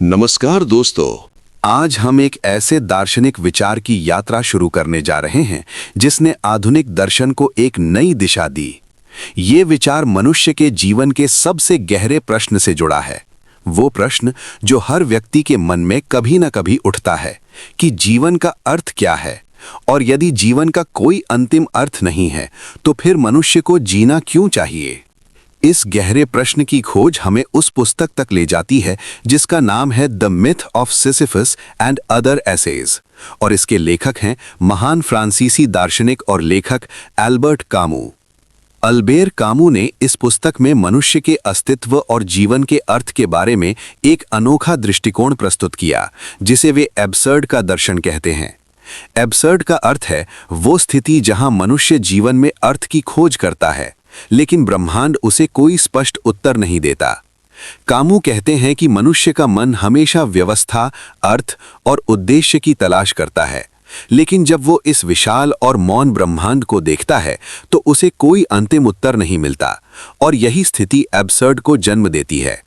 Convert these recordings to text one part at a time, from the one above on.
नमस्कार दोस्तों। आज हम एक ऐसे दार्शनिक विचार की यात्रा शुरू करने जा रहे हैं जिसने आधुनिक दर्शन को एक नई दिशा दी। ये विचार मनुष्य के जीवन के सबसे गहरे प्रश्न से जुड़ा है। वो प्रश्न जो हर व्यक्ति के मन में कभी न कभी उठता है कि जीवन का अर्थ क्या है, और यदि जीवन का कोई अंतिम अर्थ नहीं है तो फिर मनुष्य को जीना क्यों चाहिए। इस गहरे प्रश्न की खोज हमें उस पुस्तक तक ले जाती है जिसका नाम है the myth of Sisyphus and other essays, और इसके लेखक हैं महान फ्रांसीसी दार्शनिक और लेखक एल्बर्ट कामू। अल्बेर कामू ने इस पुस्तक में मनुष्य के अस्तित्व और जीवन के अर्थ के बारे में एक अनोखा दृष्टिकोण प्रस्तुत किया जिसे वे एब्सर्ड का दर्शन कहते हैं। एब्सर्ड का अर्थ है वो स्थिति जहां मनुष्य जीवन में अर्थ की खोज करता है लेकिन ब्रह्मांड उसे कोई स्पष्ट उत्तर नहीं देता। कामू कहते हैं कि मनुष्य का मन हमेशा व्यवस्था, अर्थ और उद्देश्य की तलाश करता है, लेकिन जब वो इस विशाल और मौन ब्रह्मांड को देखता है तो उसे कोई अंतिम उत्तर नहीं मिलता, और यही स्थिति एब्सर्ड को जन्म देती है।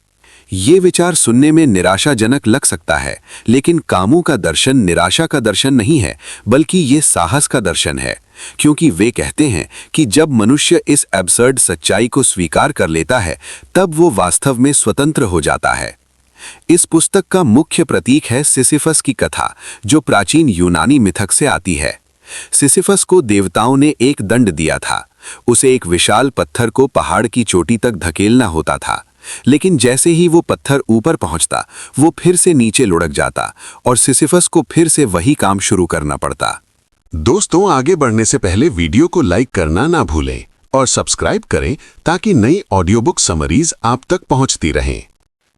ये विचार सुनने में निराशाजनक लग सकता है, लेकिन कामू का दर्शन निराशा का दर्शन नहीं है, बल्कि ये साहस का दर्शन है, क्योंकि वे कहते हैं कि जब मनुष्य इस एब्सर्ड सच्चाई को स्वीकार कर लेता है तब वो वास्तव में स्वतंत्र हो जाता है। इस पुस्तक का मुख्य प्रतीक है सिसिफस की कथा, जो प्राचीन यूनानी मिथक से आती है। सिसिफस को देवताओं ने एक दंड दिया था। उसे एक विशाल पत्थर को पहाड़ की चोटी तक धकेलना होता था, लेकिन जैसे ही वो पत्थर ऊपर पहुंचता वो फिर से नीचे लुढ़क जाता और सिसिफस को फिर से वही काम शुरू करना पड़ता। दोस्तों, आगे बढ़ने से पहले वीडियो को लाइक करना ना भूलें और सब्सक्राइब करें ताकि नई ऑडियो बुक समरीज आप तक पहुंचती रहें।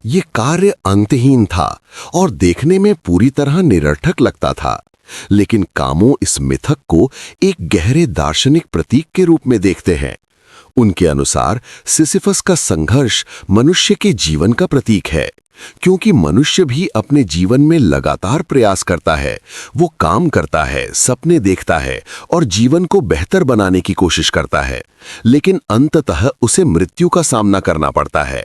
ये कार्य अंतहीन था और देखने में पूरी तरह निरर्थक लगता था, लेकिन कामू इस मिथक को एक गहरे दार्शनिक प्रतीक के रूप में देखते हैं। उनके अनुसार सिसिफस का संघर्ष मनुष्य के जीवन का प्रतीक है, क्योंकि मनुष्य भी अपने जीवन में लगातार प्रयास करता है। वो काम करता है, सपने देखता है और जीवन को बेहतर बनाने की कोशिश करता है, लेकिन अंततः उसे मृत्यु का सामना करना पड़ता है।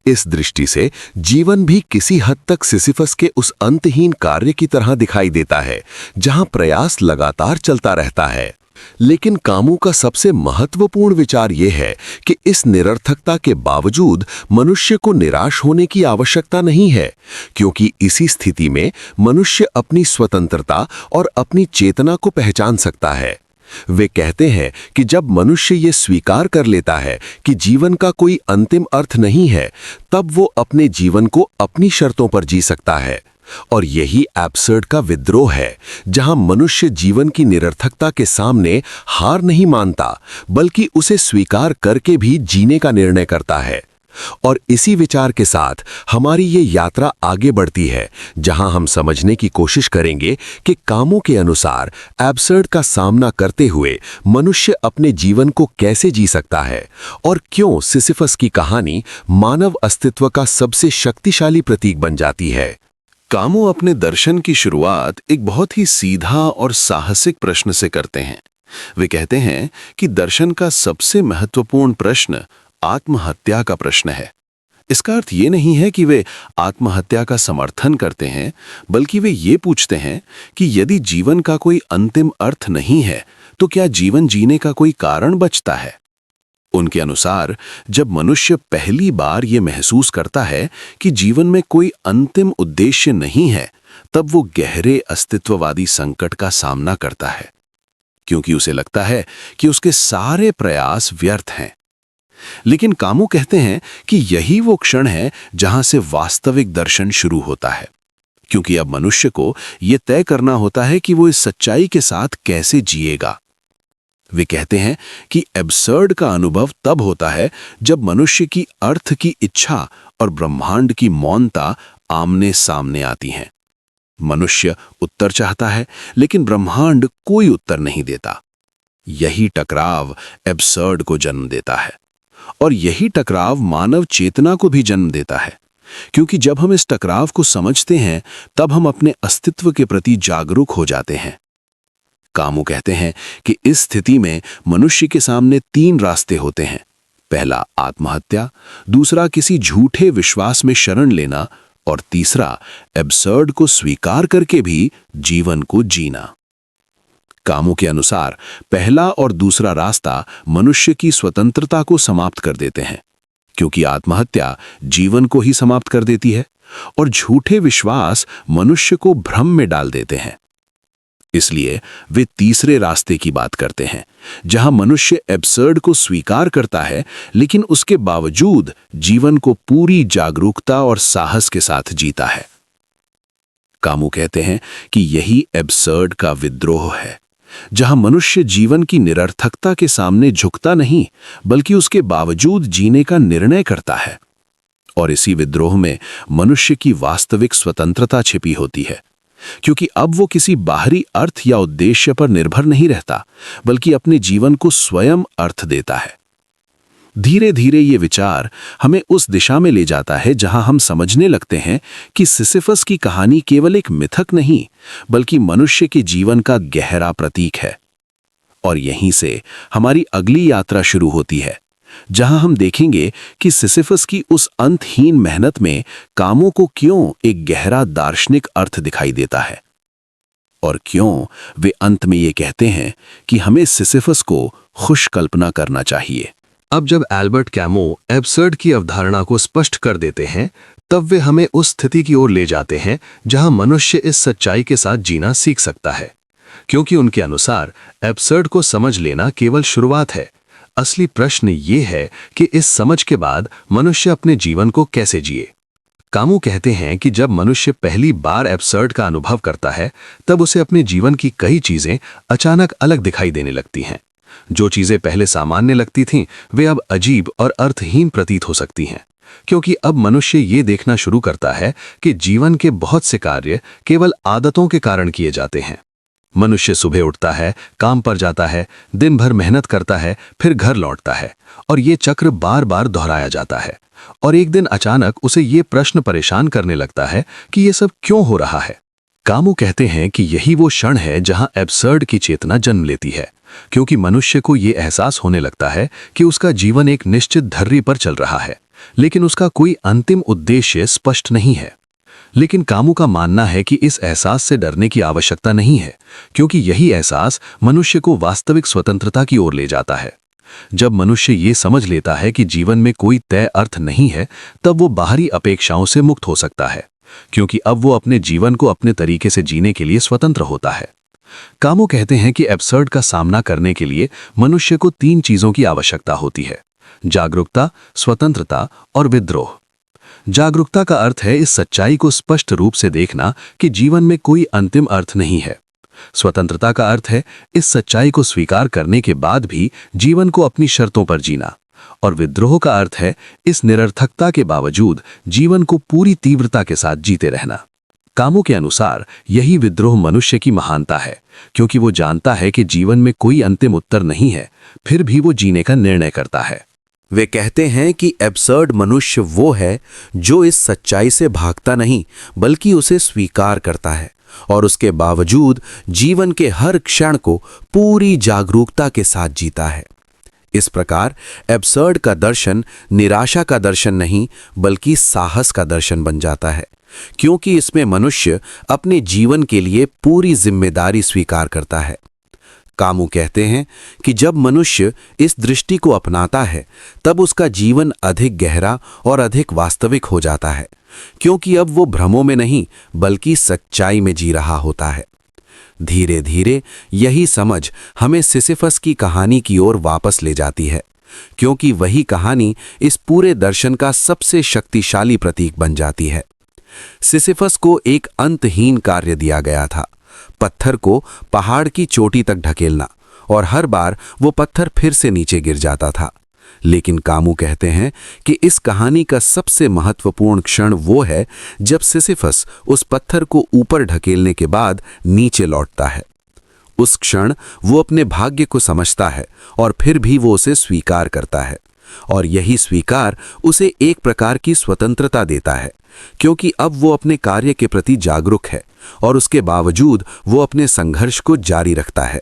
इस दृष्टि से जीवन भी किसी हद तक सिसिफस के उस अंतहीन कार्य की तरह दिखाई देता है, जहां प्रयास लगातार चलता रहता है। लेकिन कामू का सबसे महत्वपूर्ण विचार यह है कि इस निरर्थकता के बावजूद मनुष्य को निराश होने की आवश्यकता नहीं है, क्योंकि इसी स्थिति में मनुष्य अपनी स्वतंत्रता और अपनी चेतना को पहचान सकता है। वे कहते हैं कि जब मनुष्य ये स्वीकार कर लेता है कि जीवन का कोई अंतिम अर्थ नहीं है, तब वो अपने जीवन को अपनी शर्तों पर जी सकता है। और यही एब्सर्ड का विद्रोह है, जहां मनुष्य जीवन की निरर्थकता के सामने हार नहीं मानता, बल्कि उसे स्वीकार करके भी जीने का निर्णय करता है। और इसी विचार के साथ हमारी ये यात्रा आगे बढ़ती है, जहां हम समझने की कोशिश करेंगे कि कामू के अनुसार एब्सर्ड का सामना करते हुए मनुष्य अपने जीवन को कैसे जी सकता है, और क्यों सिसिफस की कहानी मानव अस्तित्व का सबसे शक्तिशाली प्रतीक बन जाती है। कामू अपने दर्शन की शुरुआत एक बहुत ही सीधा और साहसिक प्रश्न से करते हैं। वे कहते हैं कि दर्शन का सबसे महत्वपूर्ण प्रश्न आत्महत्या का प्रश्न है। इसका अर्थ ये नहीं है कि वे आत्महत्या का समर्थन करते हैं, बल्कि वे ये पूछते हैं कि यदि जीवन का कोई अंतिम अर्थ नहीं है तो क्या जीवन जीने का कोई कारण बचता है। उनके अनुसार जब मनुष्य पहली बार ये महसूस करता है कि जीवन में कोई अंतिम उद्देश्य नहीं है, तब वो गहरे अस्तित्ववादी संकट का सामना करता है, क्योंकि उसे लगता है कि उसके सारे प्रयास व्यर्थ हैं। लेकिन कामू कहते हैं कि यही वो क्षण है जहां से वास्तविक दर्शन शुरू होता है, क्योंकि अब मनुष्य को यह तय करना होता है कि वो इस सच्चाई के साथ कैसे जिएगा। वे कहते हैं कि एब्सर्ड का अनुभव तब होता है जब मनुष्य की अर्थ की इच्छा और ब्रह्मांड की मौनता आमने सामने आती हैं। मनुष्य उत्तर चाहता है, लेकिन ब्रह्मांड कोई उत्तर नहीं देता। यही टकराव एब्सर्ड को जन्म देता है, और यही टकराव मानव चेतना को भी जन्म देता है, क्योंकि जब हम इस टकराव को समझते हैं तब हम अपने अस्तित्व के प्रति जागरूक हो जाते हैं। कामू कहते हैं कि इस स्थिति में मनुष्य के सामने 3 रास्ते होते हैं। पहला आत्महत्या, दूसरा किसी झूठे विश्वास में शरण लेना, और तीसरा, एब्सर्ड को स्वीकार करके भी जीवन को जीना। कामों के अनुसार पहला और दूसरा रास्ता मनुष्य की स्वतंत्रता को समाप्त कर देते हैं, क्योंकि आत्महत्या जीवन को ही समाप्त कर देती है और झूठे विश्वास मनुष्य को भ्रम में डाल देते हैं। इसलिए वे तीसरे रास्ते की बात करते हैं, जहां मनुष्य एब्सर्ड को स्वीकार करता है, लेकिन उसके बावजूद जीवन को पूरी जागरूकता और साहस के साथ जीता है। कामू कहते हैं कि यही एब्सर्ड का विद्रोह है, जहां मनुष्य जीवन की निरर्थकता के सामने झुकता नहीं, बल्कि उसके बावजूद जीने का निर्णय करता है। और इसी विद्रोह में मनुष्य की वास्तविक स्वतंत्रता छिपी होती है, क्योंकि अब वो किसी बाहरी अर्थ या उद्देश्य पर निर्भर नहीं रहता, बल्कि अपने जीवन को स्वयं अर्थ देता है। धीरे धीरे ये विचार हमें उस दिशा में ले जाता है जहां हम समझने लगते हैं कि सिसिफस की कहानी केवल एक मिथक नहीं, बल्कि मनुष्य के जीवन का गहरा प्रतीक है। और यहीं से हमारी अगली यात्रा शुरू होती है, जहां हम देखेंगे कि सिसिफस की उस अंतहीन मेहनत में कामों को क्यों एक गहरा दार्शनिक अर्थ दिखाई देता है, और क्यों वे अंत में ये कहते हैं कि हमें सिसिफस को खुश कल्पना करना चाहिए। अब जब एल्बर्ट कैमू एब्सर्ड की अवधारणा को स्पष्ट कर देते हैं, तब वे हमें उस स्थिति की ओर ले जाते हैं जहां मनुष्य इस सच्चाई के साथ जीना सीख सकता है, क्योंकि उनके अनुसार एब्सर्ड को समझ लेना केवल शुरुआत है। असली प्रश्न ये है कि इस समझ के बाद मनुष्य अपने जीवन को कैसे जिए। कामू कहते हैं कि जब मनुष्य पहली बार एब्सर्ड का अनुभव करता है, तब उसे अपने जीवन की कई चीजें अचानक अलग दिखाई देने लगती हैं। जो चीजें पहले सामान्य लगती थीं, वे अब अजीब और अर्थहीन प्रतीत हो सकती हैं, क्योंकि अब मनुष्य ये देखना शुरू करता है कि जीवन के बहुत से कार्य केवल आदतों के कारण किए जाते हैं। मनुष्य सुबह उठता है, काम पर जाता है, दिन भर मेहनत करता है, फिर घर लौटता है, और ये चक्र बार बार दोहराया जाता है। और एक दिन अचानक उसे ये प्रश्न परेशान करने लगता है कि ये सब क्यों हो रहा है। कामू कहते हैं कि यही वो क्षण है जहां एब्सर्ड की चेतना जन्म लेती है, क्योंकि मनुष्य को ये एहसास होने लगता है कि उसका जीवन एक निश्चित धर्री पर चल रहा है, लेकिन उसका कोई अंतिम उद्देश्य स्पष्ट नहीं है। लेकिन कामू का मानना है कि इस एहसास से डरने की आवश्यकता नहीं है, क्योंकि यही एहसास मनुष्य को वास्तविक स्वतंत्रता की ओर ले जाता है। जब मनुष्य ये समझ लेता है कि जीवन में कोई तय अर्थ नहीं है, तब वो बाहरी अपेक्षाओं से मुक्त हो सकता है, क्योंकि अब वो अपने जीवन को अपने तरीके से जीने के लिए स्वतंत्र होता है। कामू कहते हैं कि एब्सर्ड का सामना करने के लिए मनुष्य को 3 चीजों की आवश्यकता होती है: जागरूकता, स्वतंत्रता और विद्रोह। जागरूकता का अर्थ है इस सच्चाई को स्पष्ट रूप से देखना कि जीवन में कोई अंतिम अर्थ नहीं है। स्वतंत्रता का अर्थ है इस सच्चाई को स्वीकार करने के बाद भी जीवन को अपनी शर्तों पर जीना। और विद्रोह का अर्थ है इस निरर्थकता के बावजूद जीवन को पूरी तीव्रता के साथ जीते रहना। कामू के अनुसार यही विद्रोह मनुष्य की महानता है, क्योंकि वो जानता है कि जीवन में कोई अंतिम उत्तर नहीं है, फिर भी वो जीने का निर्णय करता है। वे कहते हैं कि एब्सर्ड मनुष्य वो है जो इस सच्चाई से भागता नहीं, बल्कि उसे स्वीकार करता है और उसके बावजूद जीवन के हर क्षण को पूरी जागरूकता के साथ जीता है। इस प्रकार एब्सर्ड का दर्शन निराशा का दर्शन नहीं, बल्कि साहस का दर्शन बन जाता है, क्योंकि इसमें मनुष्य अपने जीवन के लिए पूरी जिम्मेदारी स्वीकार करता है। कामू कहते हैं कि जब मनुष्य इस दृष्टि को अपनाता है, तब उसका जीवन अधिक गहरा और अधिक वास्तविक हो जाता है, क्योंकि अब वो भ्रमों में नहीं, बल्कि सच्चाई में जी रहा होता है। धीरे धीरे यही समझ हमें सिसिफस की कहानी की ओर वापस ले जाती है, क्योंकि वही कहानी इस पूरे दर्शन का सबसे शक्तिशाली प्रतीक बन जाती है। सिसिफस को एक अंतहीन कार्य दिया गया था, पत्थर को पहाड़ की चोटी तक ढकेलना, और हर बार वो पत्थर फिर से नीचे गिर जाता था। लेकिन कामू कहते हैं कि इस कहानी का सबसे महत्वपूर्ण क्षण वो है जब सिसिफस उस पत्थर को ऊपर ढकेलने के बाद नीचे लौटता है। उस क्षण वो अपने भाग्य को समझता है और फिर भी वो उसे स्वीकार करता है, और यही स्वीकार उसे एक प्रकार की स्वतंत्रता देता है, क्योंकि अब वो अपने कार्य के प्रति जागरूक है और उसके बावजूद वो अपने संघर्ष को जारी रखता है।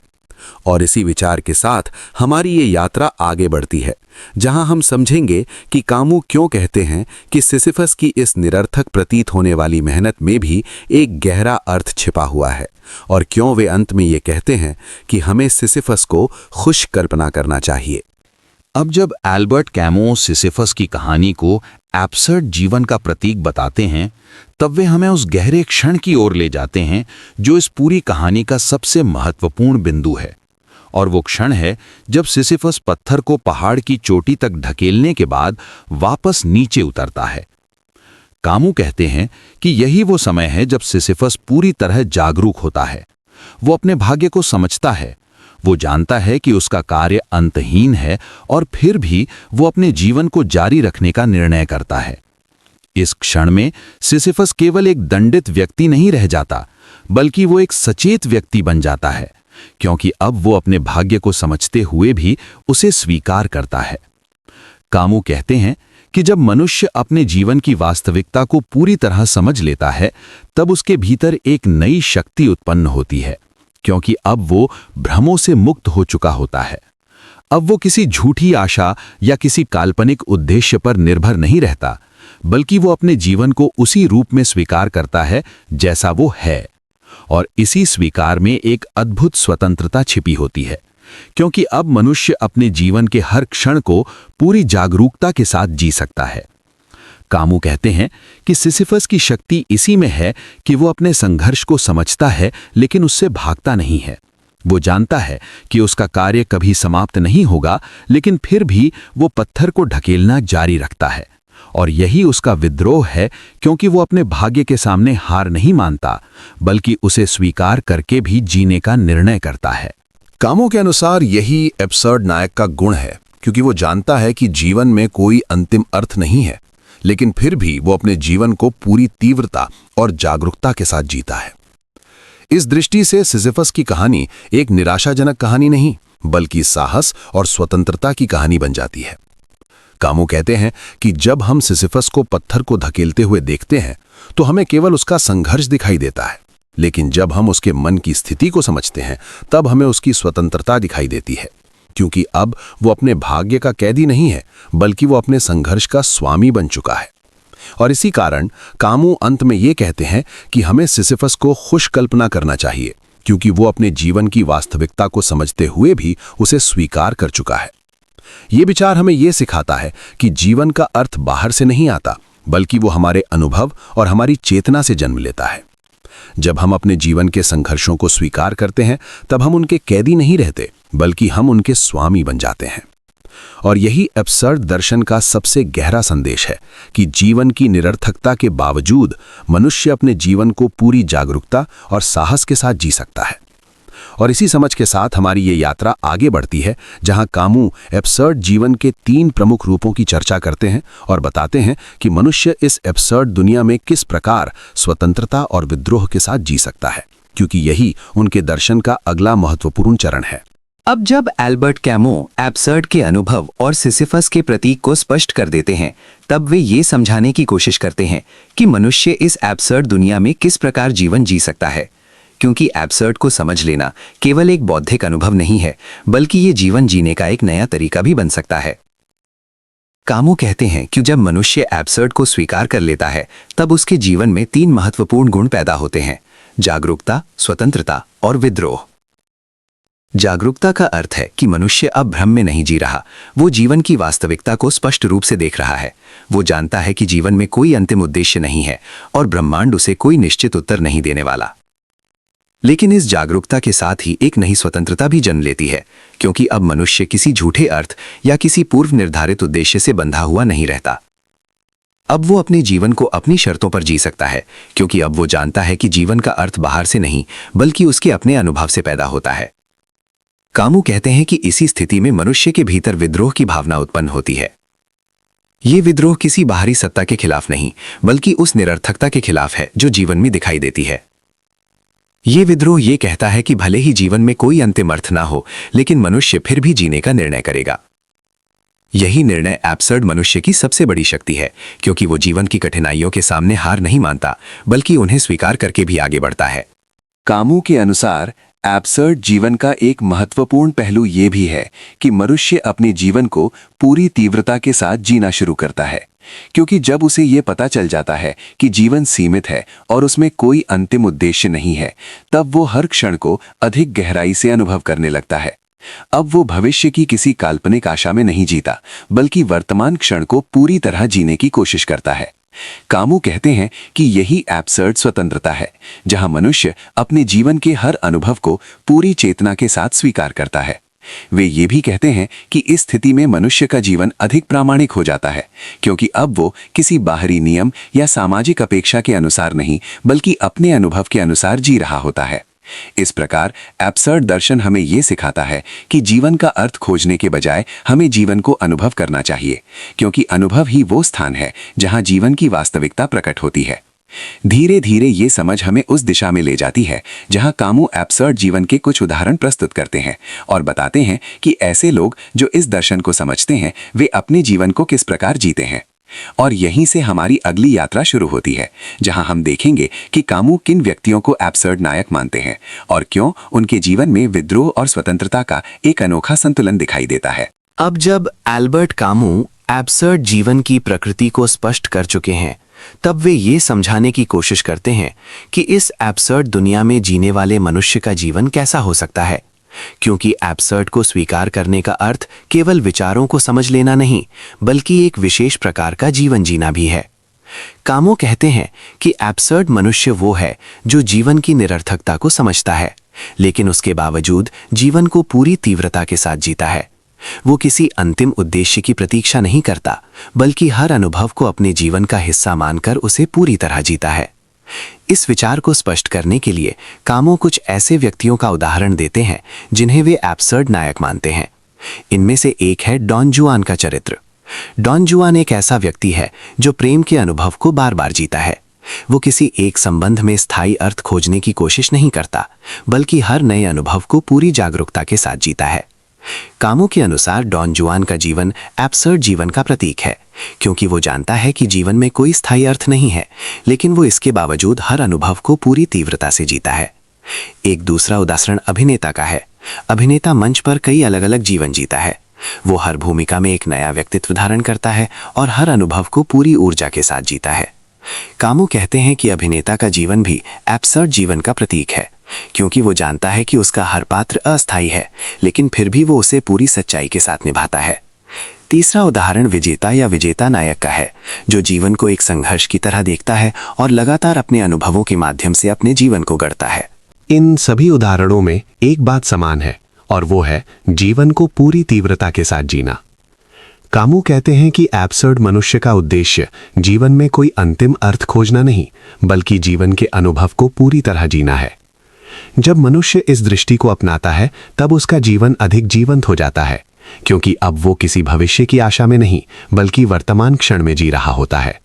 और इसी विचार के साथ हमारी ये यात्रा आगे बढ़ती है, जहां हम समझेंगे कि कामू क्यों कहते हैं कि सिसिफस की इस निरर्थक प्रतीत होने वाली मेहनत में भी एक गहरा अर्थ छिपा हुआ है, और क्यों वे अंत में ये कहते हैं कि हमें सिसिफस को खुश कल्पना करना चाहिए। अब जब एल्बर्ट कैमू सिसिफस की कहानी को एब्सर्ड जीवन का प्रतीक बताते हैं, तब वे हमें उस गहरे क्षण की ओर ले जाते हैं जो इस पूरी कहानी का सबसे महत्वपूर्ण बिंदु है। और वो क्षण है जब सिसिफस पत्थर को पहाड़ की चोटी तक ढकेलने के बाद वापस नीचे उतरता है। कामू कहते हैं कि यही वो समय है जब सिसिफस पूरी तरह जागरूक होता है। वो अपने भाग्य को समझता है। वो जानता है कि उसका कार्य अंतहीन है, और फिर भी वो अपने जीवन को जारी रखने का निर्णय करता है। इस क्षण में सिसिफस केवल एक दंडित व्यक्ति नहीं रह जाता, बल्कि वो एक सचेत व्यक्ति बन जाता है, क्योंकि अब वो अपने भाग्य को समझते हुए भी उसे स्वीकार करता है। कामू कहते हैं कि जब मनुष्य अपने जीवन की वास्तविकता को पूरी तरह समझ लेता है, तब उसके भीतर एक नई शक्ति उत्पन्न होती है, क्योंकि अब वो भ्रमों से मुक्त हो चुका होता है। अब वो किसी झूठी आशा या किसी काल्पनिक उद्देश्य पर निर्भर नहीं रहता, बल्कि वो अपने जीवन को उसी रूप में स्वीकार करता है जैसा वो है। और इसी स्वीकार में एक अद्भुत स्वतंत्रता छिपी होती है, क्योंकि अब मनुष्य अपने जीवन के हर क्षण को पूरी जागरूकता के साथ जी सकता है। कामू कहते हैं कि सिसिफस की शक्ति इसी में है कि वो अपने संघर्ष को समझता है, लेकिन उससे भागता नहीं है। वो जानता है कि उसका कार्य कभी समाप्त नहीं होगा, लेकिन फिर भी वो पत्थर को ढकेलना जारी रखता है। और यही उसका विद्रोह है, क्योंकि वो अपने भाग्य के सामने हार नहीं मानता, बल्कि उसे स्वीकार करके भी जीने का निर्णय करता है। कामों के अनुसार यही एब्सर्ड नायक का गुण है, क्योंकि वो जानता है कि जीवन में कोई अंतिम अर्थ नहीं है, लेकिन फिर भी वो अपने जीवन को पूरी तीव्रता और जागरूकता के साथ जीता है। इस दृष्टि से सिसिफस की कहानी एक निराशाजनक कहानी नहीं, बल्कि साहस और स्वतंत्रता की कहानी बन जाती है। कामू कहते हैं कि जब हम सिसिफस को पत्थर को धकेलते हुए देखते हैं, तो हमें केवल उसका संघर्ष दिखाई देता है, लेकिन जब हम उसके मन की स्थिति को समझते हैं, तब हमें उसकी स्वतंत्रता दिखाई देती है, क्योंकि अब वो अपने भाग्य का कैदी नहीं है, बल्कि वो अपने संघर्ष का स्वामी बन चुका है। और इसी कारण कामू अंत में ये कहते हैं कि हमें सिसिफस को खुश कल्पना करना चाहिए, क्योंकि वो अपने जीवन की वास्तविकता को समझते हुए भी उसे स्वीकार कर चुका है। ये विचार हमें ये सिखाता है कि जीवन का अर्थ बाहर से नहीं आता, बल्कि वो हमारे अनुभव और हमारी चेतना से जन्म लेता है। जब हम अपने जीवन के संघर्षों को स्वीकार करते हैं, तब हम उनके कैदी नहीं रहते, बल्कि हम उनके स्वामी बन जाते हैं। और यही एब्सर्ड दर्शन का सबसे गहरा संदेश है कि जीवन की निरर्थकता के बावजूद मनुष्य अपने जीवन को पूरी जागरूकता और साहस के साथ जी सकता है। और इसी समझ के साथ हमारी ये यात्रा आगे बढ़ती है, जहां कामू एब्सर्ड जीवन के 3 प्रमुख रूपों की चर्चा करते हैं और बताते हैं कि मनुष्य इस एब्सर्ड दुनिया में किस प्रकार स्वतंत्रता और विद्रोह के साथ जी सकता है, क्योंकि यही उनके दर्शन का अगला महत्वपूर्ण चरण है। अब जब एल्बर्ट कैमू एब्सर्ड के अनुभव और सिसिफस के प्रतीक को स्पष्ट कर देते हैं, तब वे ये समझाने की कोशिश करते हैं कि मनुष्य इस एब्सर्ड दुनिया में किस प्रकार जीवन जी सकता है, क्योंकि एब्सर्ड को समझ लेना केवल एक बौद्धिक अनुभव नहीं है, बल्कि ये जीवन जीने का एक नया तरीका भी बन सकता है। कामू कहते हैं कि जब मनुष्य एब्सर्ड को स्वीकार कर लेता है, तब उसके जीवन में 3 महत्वपूर्ण गुण पैदा होते हैं: जागरूकता, स्वतंत्रता और विद्रोह। जागरूकता का अर्थ है कि मनुष्य अब भ्रम में नहीं जी रहा, वो जीवन की वास्तविकता को स्पष्ट रूप से देख रहा है। वो जानता है कि जीवन में कोई अंतिम उद्देश्य नहीं है और ब्रह्मांड उसे कोई निश्चित उत्तर नहीं देने वाला। लेकिन इस जागरूकता के साथ ही एक नई स्वतंत्रता भी जन्म लेती है, क्योंकि अब मनुष्य किसी झूठे अर्थ या किसी पूर्व निर्धारित उद्देश्य से बंधा हुआ नहीं रहता। अब वो अपने जीवन को अपनी शर्तों पर जी सकता है, क्योंकि अब वो जानता है कि जीवन का अर्थ बाहर से नहीं, बल्कि उसके अपने अनुभव से पैदा होता है। कामू कहते हैं कि इसी स्थिति में मनुष्य के भीतर विद्रोह की भावना उत्पन्न होती है। ये विद्रोह किसी बाहरी सत्ता के खिलाफ नहीं, बल्कि उस निरर्थकता के खिलाफ है जो जीवन में दिखाई देती है। ये विद्रोह ये कहता है कि भले ही जीवन में कोई अंतिम अर्थ ना हो, लेकिन मनुष्य फिर भी जीने का निर्णय करेगा। यही निर्णय एब्सर्ड मनुष्य की सबसे बड़ी शक्ति है, क्योंकि वो जीवन की कठिनाइयों के सामने हार नहीं मानता, बल्कि उन्हें स्वीकार करके भी आगे बढ़ता है। कामू के अनुसार एब्सर्ड जीवन का एक महत्वपूर्ण पहलू ये भी है कि मनुष्य अपने जीवन को पूरी तीव्रता के साथ जीना शुरू करता है, क्योंकि जब उसे ये पता चल जाता है कि जीवन सीमित है और उसमें कोई अंतिम उद्देश्य नहीं है, तब वो हर क्षण को अधिक गहराई से अनुभव करने लगता है। अब वो भविष्य की किसी काल्पनिक आशा में नहीं जीता, बल्कि वर्तमान क्षण को पूरी तरह जीने की कोशिश करता है। कामू कहते हैं कि यही एब्सर्ड स्वतंत्रता है, जहां मनुष्य अपने जीवन के हर अनुभव को पूरी चेतना के साथ स्वीकार करता है। वे ये भी कहते हैं कि इस स्थिति में मनुष्य का जीवन अधिक प्रामाणिक हो जाता है, क्योंकि अब वो किसी बाहरी नियम या सामाजिक अपेक्षा के अनुसार नहीं, बल्कि अपने अनुभव के अनुसार जी रहा होता है। इस प्रकार एब्सर्ड दर्शन हमें ये सिखाता है कि जीवन का अर्थ खोजने के बजाय हमें जीवन को अनुभव करना चाहिए, क्योंकि अनुभव ही वो स्थान है जहां जीवन की वास्तविकता प्रकट होती है। धीरे धीरे ये समझ हमें उस दिशा में ले जाती है जहां कामू एब्सर्ड जीवन के कुछ उदाहरण प्रस्तुत करते हैं और बताते हैं कि ऐसे लोग जो इस दर्शन को समझते हैं वे अपने जीवन को किस प्रकार जीते हैं। और यहीं से हमारी अगली यात्रा शुरू होती है, जहां हम देखेंगे कि कामू किन व्यक्तियों को एब्सर्ड नायक मानते हैं और क्यों उनके जीवन में विद्रोह और स्वतंत्रता का एक अनोखा संतुलन दिखाई देता है। अब जब एल्बर्ट कामू एब्सर्ड जीवन की प्रकृति को स्पष्ट कर चुके हैं, तब वे ये समझाने की कोशिश करते हैं कि इस एब्सर्ड दुनिया में जीने वाले मनुष्य का जीवन कैसा हो सकता है, क्योंकि एब्सर्ड को स्वीकार करने का अर्थ केवल विचारों को समझ लेना नहीं, बल्कि एक विशेष प्रकार का जीवन जीना भी है। कामो कहते हैं कि एब्सर्ड मनुष्य वो है जो जीवन की निरर्थकता को समझता है, लेकिन उसके बावजूद जीवन को पूरी तीव्रता के साथ जीता है। वो किसी अंतिम उद्देश्य की प्रतीक्षा नहीं करता, बल्कि हर अनुभव को अपने जीवन का हिस्सा मानकर उसे पूरी तरह जीता है। इस विचार को स्पष्ट करने के लिए कामो कुछ ऐसे व्यक्तियों का उदाहरण देते हैं जिन्हें वे एब्सर्ड नायक मानते हैं। इनमें से एक है डॉन जुआन का चरित्र। डॉन जुआन एक ऐसा व्यक्ति है जो प्रेम के अनुभव को बार बार जीता है। वो किसी एक संबंध में स्थायी अर्थ खोजने की कोशिश नहीं करता, बल्कि हर नए अनुभव को पूरी जागरूकता के साथ जीता है। कामो के अनुसार डॉन जुआन का जीवन एब्सर्ड जीवन का प्रतीक है, क्योंकि वो जानता है कि जीवन में कोई स्थायी अर्थ नहीं है, लेकिन वो इसके बावजूद हर अनुभव को पूरी तीव्रता से जीता है। एक दूसरा उदाहरण अभिनेता का है। अभिनेता मंच पर कई अलग अलग जीवन जीता है। वो हर भूमिका में एक नया व्यक्तित्व धारण करता है और हर अनुभव को पूरी ऊर्जा के साथ जीता है। कामू कहते हैं कि अभिनेता का जीवन भी एब्सर्ड जीवन का प्रतीक है, क्योंकि वो जानता है कि उसका हर पात्र अस्थायी है, लेकिन फिर भी वो उसे पूरी सच्चाई के साथ निभाता है। तीसरा उदाहरण विजेता या विजेता नायक का है, जो जीवन को एक संघर्ष की तरह देखता है और लगातार अपने अनुभवों के माध्यम से अपने जीवन को गढ़ता है। इन सभी उदाहरणों में एक बात समान है, और वो है जीवन को पूरी तीव्रता के साथ जीना। कामू कहते हैं कि एब्सर्ड मनुष्य का उद्देश्य जीवन में कोई अंतिम अर्थ खोजना नहीं, बल्कि जीवन के अनुभव को पूरी तरह जीना है। जब मनुष्य इस दृष्टि को अपनाता है, तब उसका जीवन अधिक जीवंत हो जाता है, क्योंकि अब वो किसी भविष्य की आशा में नहीं, बल्कि वर्तमान क्षण में जी रहा होता है।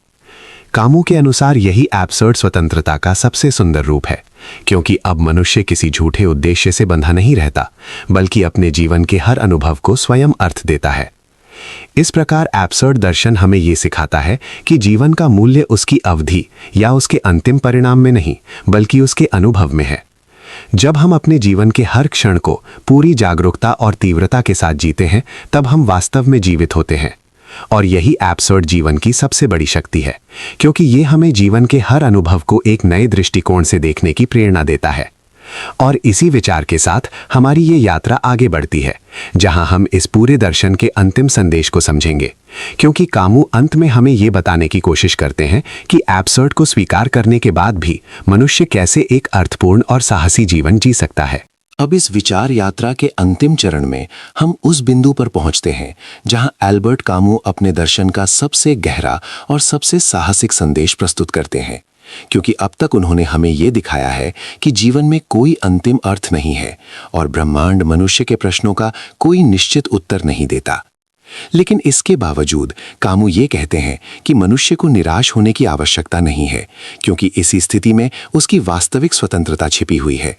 कामू के अनुसार यही एब्सर्ड स्वतंत्रता का सबसे सुंदर रूप है, क्योंकि अब मनुष्य किसी झूठे उद्देश्य से बंधा नहीं रहता, बल्कि अपने जीवन के हर अनुभव को स्वयं अर्थ देता है। इस प्रकार एब्सर्ड दर्शन हमें ये सिखाता है कि जीवन का मूल्य उसकी अवधि या उसके अंतिम परिणाम में नहीं, बल्कि उसके अनुभव में है। जब हम अपने जीवन के हर क्षण को पूरी जागरूकता और तीव्रता के साथ जीते हैं, तब हम वास्तव में जीवित होते हैं। और यही एब्सर्ड जीवन की सबसे बड़ी शक्ति है, क्योंकि ये हमें जीवन के हर अनुभव को एक नए दृष्टिकोण से देखने की प्रेरणा देता है। और इसी विचार के साथ हमारी ये यात्रा आगे बढ़ती है, जहां हम इस पूरे दर्शन के अंतिम संदेश को समझेंगे, क्योंकि कामू अंत में हमें ये बताने की कोशिश करते हैं कि एब्सर्ड को स्वीकार करने के बाद भी मनुष्य कैसे एक अर्थपूर्ण और साहसी जीवन जी सकता है। अब इस विचार यात्रा के अंतिम चरण में हम उस बिंदु पर पहुंचते हैं जहां एल्बर्ट कामू अपने दर्शन का सबसे गहरा और सबसे साहसिक संदेश प्रस्तुत करते हैं, क्योंकि अब तक उन्होंने हमें ये दिखाया है कि जीवन में कोई अंतिम अर्थ नहीं है और ब्रह्मांड मनुष्य के प्रश्नों का कोई निश्चित उत्तर नहीं देता। लेकिन इसके बावजूद कामू ये कहते हैं कि मनुष्य को निराश होने की आवश्यकता नहीं है, क्योंकि इसी स्थिति में उसकी वास्तविक स्वतंत्रता छिपी हुई है।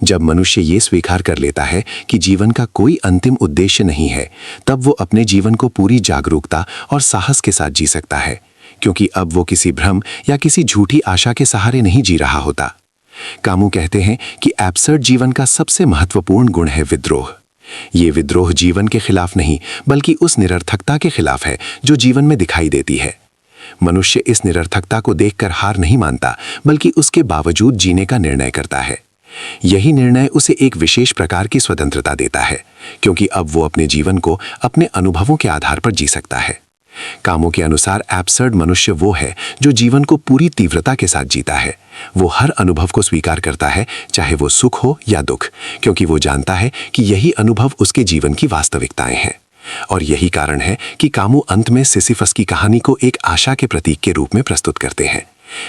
जब मनुष्य ये स्वीकार कर लेता है कि जीवन का कोई अंतिम उद्देश्य नहीं है, तब वो अपने जीवन को पूरी जागरूकता और साहस के साथ जी सकता है, क्योंकि अब वो किसी भ्रम या किसी झूठी आशा के सहारे नहीं जी रहा होता। कामू कहते हैं कि एब्सर्ड जीवन का सबसे महत्वपूर्ण गुण है विद्रोह। ये विद्रोह जीवन के खिलाफ नहीं, बल्कि उस निरर्थकता के खिलाफ है जो जीवन में दिखाई देती है। मनुष्य इस निरर्थकता को देखकर हार नहीं मानता, बल्कि उसके बावजूद जीने का निर्णय करता है। यही निर्णय उसे एक विशेष प्रकार की स्वतंत्रता देता है, क्योंकि अब वो अपने जीवन को अपने अनुभवों के आधार पर जी सकता है। कामों के अनुसार एब्सर्ड मनुष्य वो है जो जीवन को पूरी तीव्रता के साथ जीता है। वो हर अनुभव को स्वीकार करता है, चाहे वो सुख हो या दुख, क्योंकि वो जानता है कि यही अनुभव उसके जीवन की वास्तविकताएं हैं। और यही कारण है कि कामू अंत में सिसिफस की कहानी को एक आशा के प्रतीक के रूप में प्रस्तुत करते हैं।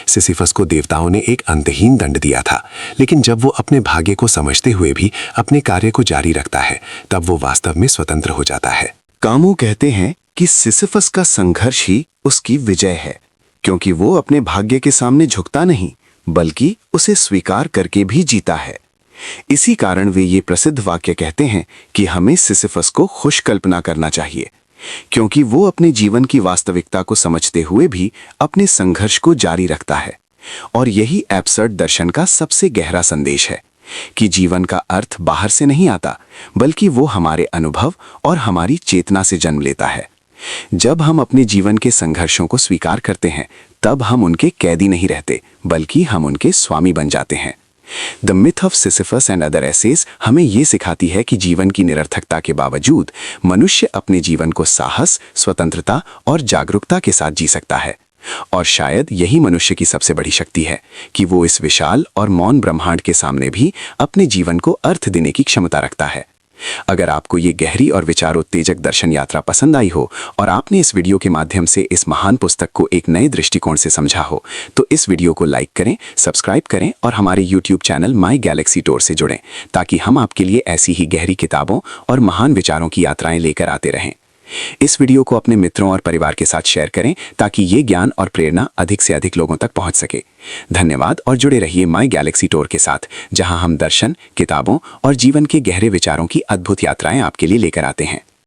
सिसिफस को देवताओं ने एक अंतहीन दंड दिया था, लेकिन जब वो अपने भाग्य को समझते हुए भी अपने कार्य को जारी रखता है, तब वो वास्तव में स्वतंत्र हो जाता है। कामू कहते हैं कि सिसिफस का संघर्ष ही उसकी विजय है, क्योंकि वो अपने भाग्य के सामने झुकता नहीं, बल्कि उसे स्वीकार करके भी जीता है। इसी कारण वे ये प्रसिद्ध वाक्य कहते हैं कि हमें सिसिफस को खुश कल्पना करना चाहिए, क्योंकि वो अपने जीवन की वास्तविकता को समझते हुए भी अपने संघर्ष को जारी रखता है। और यही एब्सर्ड दर्शन का सबसे गहरा संदेश है कि जीवन का अर्थ बाहर से नहीं आता, बल्कि वो हमारे अनुभव और हमारी चेतना से जन्म लेता है। जब हम अपने जीवन के संघर्षों को स्वीकार करते हैं, तब हम उनके कैदी नहीं रहते, बल्कि हम उनके स्वामी बन जाते हैं। The myth of Sisyphus and other essays हमें ये सिखाती है कि जीवन की निरर्थकता के बावजूद मनुष्य अपने जीवन को साहस, स्वतंत्रता और जागरूकता के साथ जी सकता है। और शायद यही मनुष्य की सबसे बड़ी शक्ति है कि वो इस विशाल और मौन ब्रह्मांड के सामने भी अपने जीवन को अर्थ देने की क्षमता रखता है। अगर आपको ये गहरी और विचारोत्तेजक दर्शन यात्रा पसंद आई हो और आपने इस वीडियो के माध्यम से इस महान पुस्तक को एक नए दृष्टिकोण से समझा हो, तो इस वीडियो को लाइक करें, सब्सक्राइब करें और हमारे YouTube channel my Galaxy tour से जुड़ें, ताकि हम आपके लिए ऐसी ही गहरी किताबों और महान विचारों की यात्राएं लेकर आते रहें। इस वीडियो को अपने मित्रों और परिवार के साथ शेयर करें, ताकि ये ज्ञान और प्रेरणा अधिक से अधिक लोगों तक पहुंच सके। धन्यवाद और जुड़े रहिए माई गैलेक्सी टूर के साथ, जहां हम दर्शन, किताबों और जीवन के गहरे विचारों की अद्भुत यात्राएं आपके लिए लेकर आते हैं।